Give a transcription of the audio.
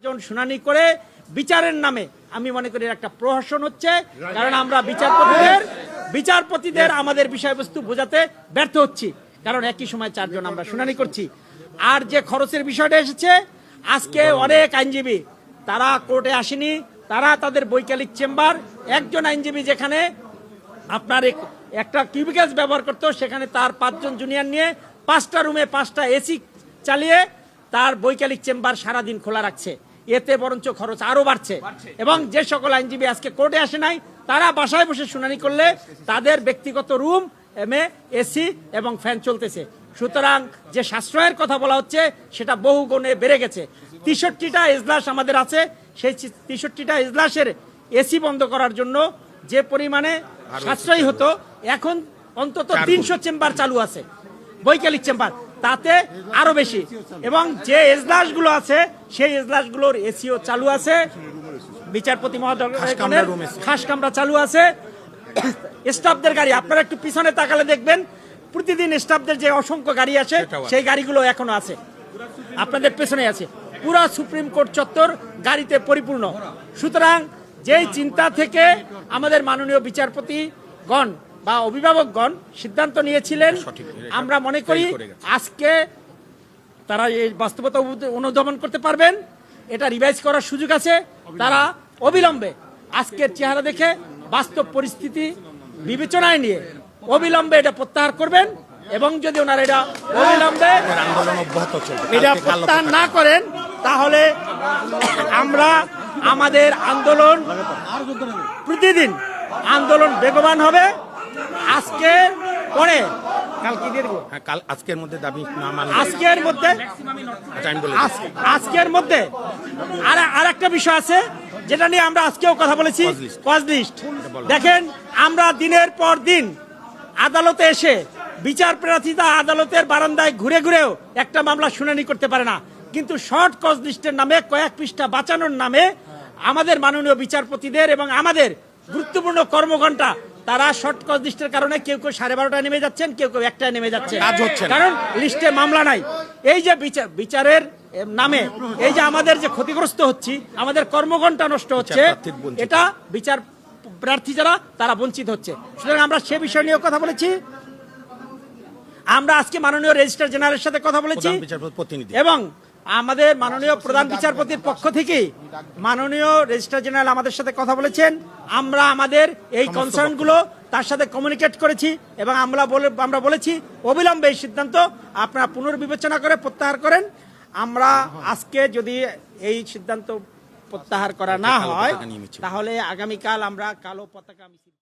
জন শুনানি করে বিচারের নামে আমি মনে করি একটা প্রহসন হচ্ছে, কারণ আমরা বিচারপতিদের আমাদের বিষয়বস্তু বোঝাতে ব্যর্থ হচ্ছি, কারণ একই সময় 4 জন আমরা শুনানি করছি। আর যে খরচের বিষয়টা এসেছে, আজকে অনেক আইনজীবী তারা কোর্টে আসেনি, তারা তাদের বৈকালিক চেম্বার, একজন আইনজীবী যেখানে আপনার একটা কিউবিকেলস ব্যবহার করতো, সেখানে তার 5 জন জুনিয়র নিয়ে 5টা রুমে 5টা এসি চালিয়ে তার বৈকালিক চেম্বার সারাদিন খোলা রাখছে। এতে বরঞ্চ খরচ আরো বাড়ছে। এবং যে সকল আইনজীবী আজকে কোর্টে আসে নাই, তারা বাসায় বসে শুনানি করলে তাদের ব্যক্তিগত রুম এসি এবং ফ্যান চলতেছে। সুতরাং যে সাশ্রয়ের কথা বলা হচ্ছে সেটা বহু গুণে বেড়ে গেছে। 63টা এজলাস আমাদের আছে, সেই 63টা এজলাসের এসি বন্ধ করার জন্য যে পরিমাণে সাশ্রয়ী হতো, এখন অন্তত 300 চেম্বার চালু আছে, বৈকালিক চেম্বার, তাতে আরো বেশি। এবং যে এজলাসগুলো আছে সেই এজলাসগুলোর এসিও চালু আছে, বিচারপতি মহোদয় খাস কামরা চালু আছে, স্টাফদের গাড়ি আপনারা একটু পিছনে তাকালে দেখবেন প্রতিদিন স্টাফদের যে অসংখ্য গাড়ি আছে সেই গাড়িগুলো এখনো আছে, আপনাদের পেছনে আছে। পুরা সুপ্রিম কোর্ট চত্বর গাড়িতে পরিপূর্ণ। সুতরাং যেই চিন্তা থেকে আমাদের মাননীয় বিচারপতিগণ বা অভিভাবকগণ সিদ্ধান্ত নিয়েছিলেন, আমরা মনে করি আজকে তারা এই বাস্তবতা অনুধাবন করতে পারবেন, এটা রিভাইজ করার সুযোগ আছে। তারা অবিলম্বে আজকের চেহারা দেখে বাস্তব পরিস্থিতি বিবেচনায় নিয়ে অবিলম্বে এটা প্রত্যাহার করবেন, এবং যদি ওনারা এটা অবিলম্বে এটা প্রত্যাহার না করেন তাহলে আমরা আমাদের আন্দোলন প্রতিদিন আন্দোলন বেগবান হবে। আজকে পরে আজকের মধ্যে আর একটা বিষয় আছে যেটা নিয়ে আমরা আজকেও কথা বলেছি, কজ লিস্ট। দেখেন, আমরা দিনের পর দিন আদালতে এসে বিচার প্রার্থীরা আদালতের বারান্দায় ঘুরে ঘুরেও একটা মামলা শুনানি করতে পারে না, কিন্তু শর্ট কজ লিস্টের নামে কয়েক পৃষ্ঠা বাঁচানোর নামে আমাদের মাননীয় বিচারপতিদের এবং আমাদের গুরুত্বপূর্ণ কর্মঘণ্টা তারা শর্ট কজ লিস্টের কারণে কেউ 12:30টায় নেমে যাচ্ছেন, কেউ 1টায় নেমে যাচ্ছে, কারণ লিস্টে মামলা নাই। এই যে বিচারের নামে এই যে আমাদের যে ক্ষতিগ্রস্ত হচ্ছি, আমাদের কর্মঘণ্টা নষ্ট হচ্ছে, এটা বিচার প্রার্থী যারা তারা বঞ্চিত হচ্ছে। সুতরাং আমরা সে বিষয় নিয়ে কথা বলেছি। আমরা আজকে মাননীয় রেজিস্ট্রার জেনারেলের সাথে কথা বলেছি এবং আমাদের মাননীয় প্রধান বিচারপতির পক্ষ থেকে মাননীয় রেজিস্ট্রার জেনারেল আমাদের সাথে কথা বলেছেন। আমরা আমাদের এই কনসার্নগুলো তার সাথে কমিউনিকেট করেছি এবং আমরা বলেছি অবিলম্বে এই সিদ্ধান্ত আপনারা পুনর্বিবেচনা করে প্রত্যাহার করেন। আমরা আজকে যদি এই সিদ্ধান্ত প্রত্যাহার করা না হয় তাহলে আগামীকাল আমরা কালো পতাকা মিছিল